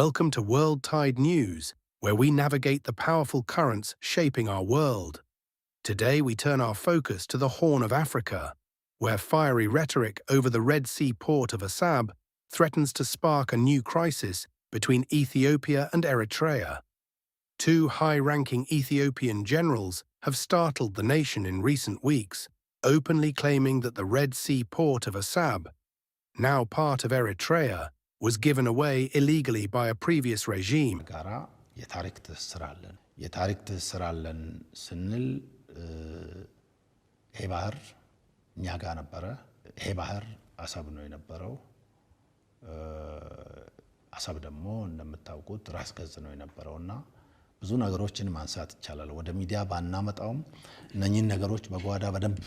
Welcome to World Tide News, where we navigate the powerful currents shaping our world. Today we turn our focus to the Horn of Africa, where fiery rhetoric over the Red Sea port of Asab threatens to spark a new crisis between Ethiopia and Eritrea. Two high-ranking Ethiopian generals have startled the nation in recent weeks, openly claiming that the Red Sea port of Asab, now part of Eritrea, was given away illegally by a previous regime. የታሪክ ትስስር አለን ስንል ይሄ ባህር እኛ ጋር ነበረ። ይሄ ባህር አሰብ ነው የነበረው። አሰብ ደግሞ እንደምታውቁት ራስ ገዝ ነው የነበረውና ብዙ ነገሮችን ማንሳት ይቻላል። ወደ ሚዲያ ባናመጣውም እነኚህን ነገሮች በጓዳ በደንብ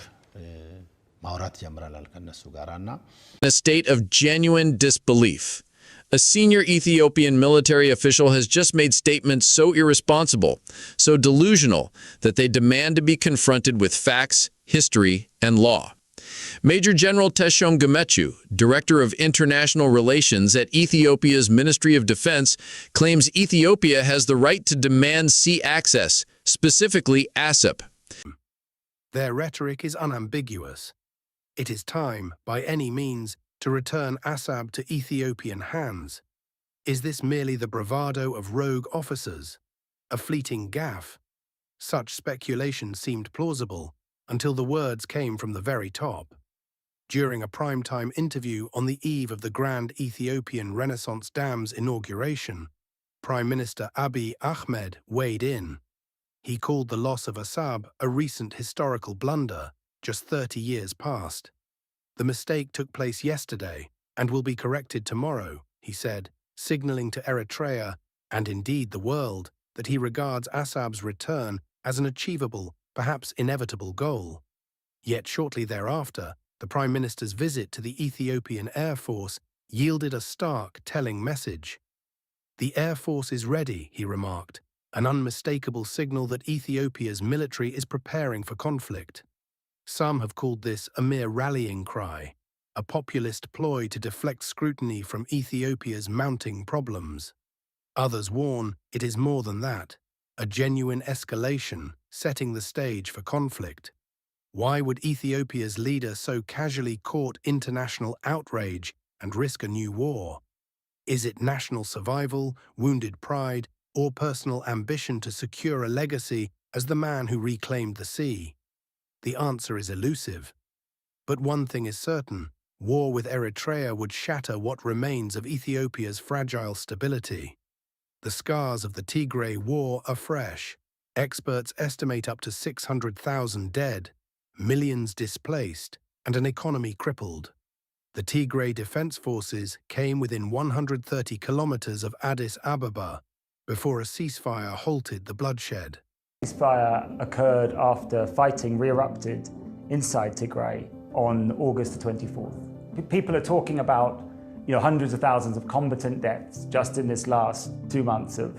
ማውራት ጀምራላል ከነሱ ጋራና A state of genuine disbelief. A senior Ethiopian military official has just made statements so irresponsible, so delusional, that they demand to be confronted with facts, history, and law. Major General Teshome Gemechu, Director of International Relations at Ethiopia's Ministry of Defense, claims Ethiopia has the right to demand sea access, specifically Asab. Their rhetoric is unambiguous. It is time, by any means, to return Asab to Ethiopian hands. Is this merely the bravado of rogue officers? A fleeting gaffe? Such speculation seemed plausible until the words came from the very top. During a primetime interview on the eve of the Grand Ethiopian Renaissance Dam's inauguration, Prime Minister Abiy Ahmed weighed in. He called the loss of Asab a recent historical blunder, just 30 years past. The mistake took place yesterday and will be corrected tomorrow, he said, signaling to Eritrea, and indeed the world, that he regards Asab's return as an achievable, perhaps inevitable goal. Yet shortly thereafter, the Prime Minister's visit to the Ethiopian Air Force yielded a stark, telling message. The Air Force is ready, he remarked, an unmistakable signal that Ethiopia's military is preparing for conflict. Some have called this a mere rallying cry, a populist ploy to deflect scrutiny from Ethiopia's mounting problems. Others warn it is more than that, a genuine escalation setting the stage for conflict. Why would Ethiopia's leader so casually court international outrage and risk a new war? Is it national survival, wounded pride, or personal ambition to secure a legacy as the man who reclaimed the sea? The answer is elusive. But one thing is certain, war with Eritrea would shatter what remains of Ethiopia's fragile stability. The scars of the Tigray War are fresh. Experts estimate up to 600,000 dead, millions displaced, and an economy crippled. The Tigray Defense Forces came within 130 kilometers of Addis Ababa before a ceasefire halted the bloodshed. Ceasefire occurred after fighting re-erupted inside Tigray on August the 24th. People are talking about hundreds of thousands of combatant deaths just in this last 2 months of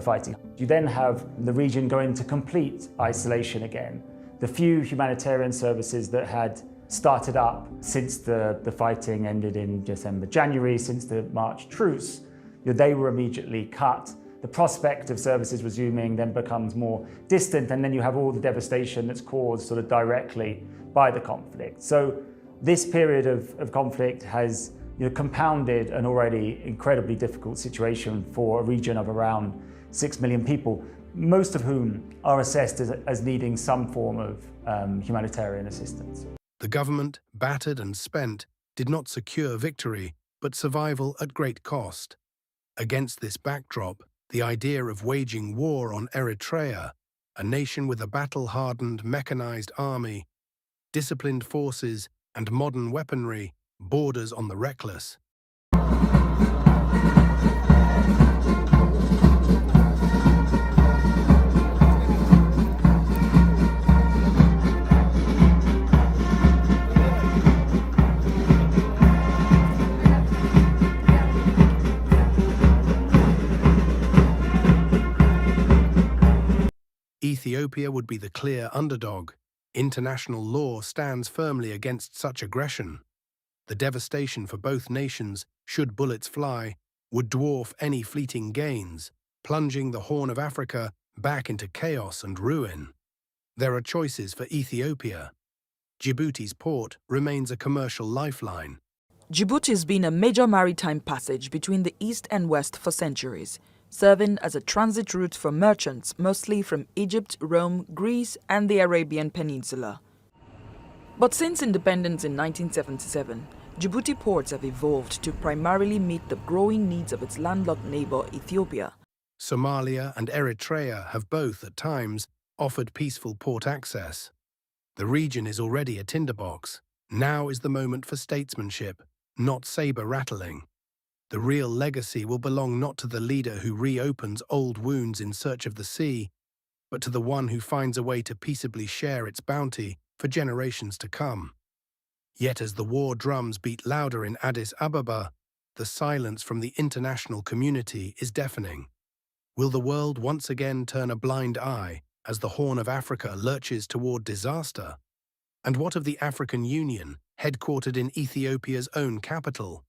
fighting. You then have the region go into complete isolation again. The few humanitarian services that had started up since the fighting ended in December, January, since the March truce, they were immediately cut. The prospect of services resuming then becomes more distant, and then you have all the devastation that's caused sort of directly by the conflict. So this period of conflict has compounded an already incredibly difficult situation for a region of around 6 million people, most of whom are assessed as needing some form of humanitarian assistance. The government, battered and spent, did not secure victory, but survival at great cost. Against this backdrop, the idea of waging war on Eritrea, a nation with a battle-hardened mechanized army, disciplined forces, and modern weaponry, borders on the reckless. Ethiopia would be the clear underdog. International law stands firmly against such aggression. The devastation for both nations, should bullets fly, would dwarf any fleeting gains, plunging the Horn of Africa back into chaos and ruin. There are choices for Ethiopia. Djibouti's port remains a commercial lifeline. Djibouti has been a major maritime passage between the east and west for centuries, serving as a transit route for merchants mostly from Egypt, Rome, Greece and the Arabian Peninsula. But since independence in 1977, Djibouti ports have evolved to primarily meet the growing needs of its landlocked neighbor Ethiopia. Somalia and Eritrea have both, at times, offered peaceful port access. The region is already a tinderbox. Now is the moment for statesmanship, not saber-rattling. The real legacy will belong not to the leader who reopens old wounds in search of the sea, but to the one who finds a way to peaceably share its bounty for generations to come. Yet as the war drums beat louder in Addis Ababa, the silence from the international community is deafening. Will the world once again turn a blind eye as the Horn of Africa lurches toward disaster? And what of the African Union, headquartered in Ethiopia's own capital?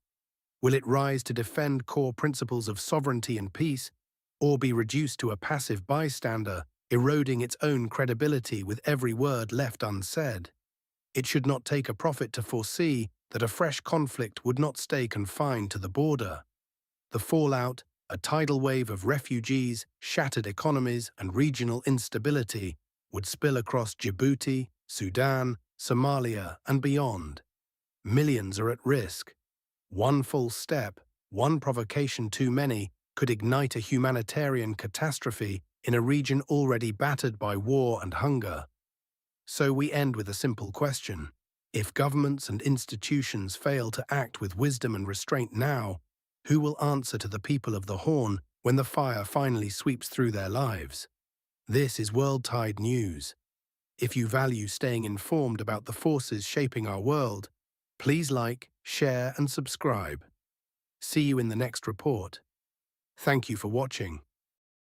Will it rise to defend core principles of sovereignty and peace, or be reduced to a passive bystander, eroding its own credibility with every word left unsaid? It should not take a prophet to foresee that a fresh conflict would not stay confined to the border. The fallout, a tidal wave of refugees, shattered economies, and regional instability, would spill across Djibouti, Sudan, Somalia, and beyond. Millions are at risk. One false step, one provocation too many, could ignite a humanitarian catastrophe in a region already battered by war and hunger. So we end with a simple question. If governments and institutions fail to act with wisdom and restraint now, who will answer to the people of the Horn when the fire finally sweeps through their lives? This is World Tide News. If you value staying informed about the forces shaping our world, please like, share, and subscribe. See you in the next report. Thank you for watching.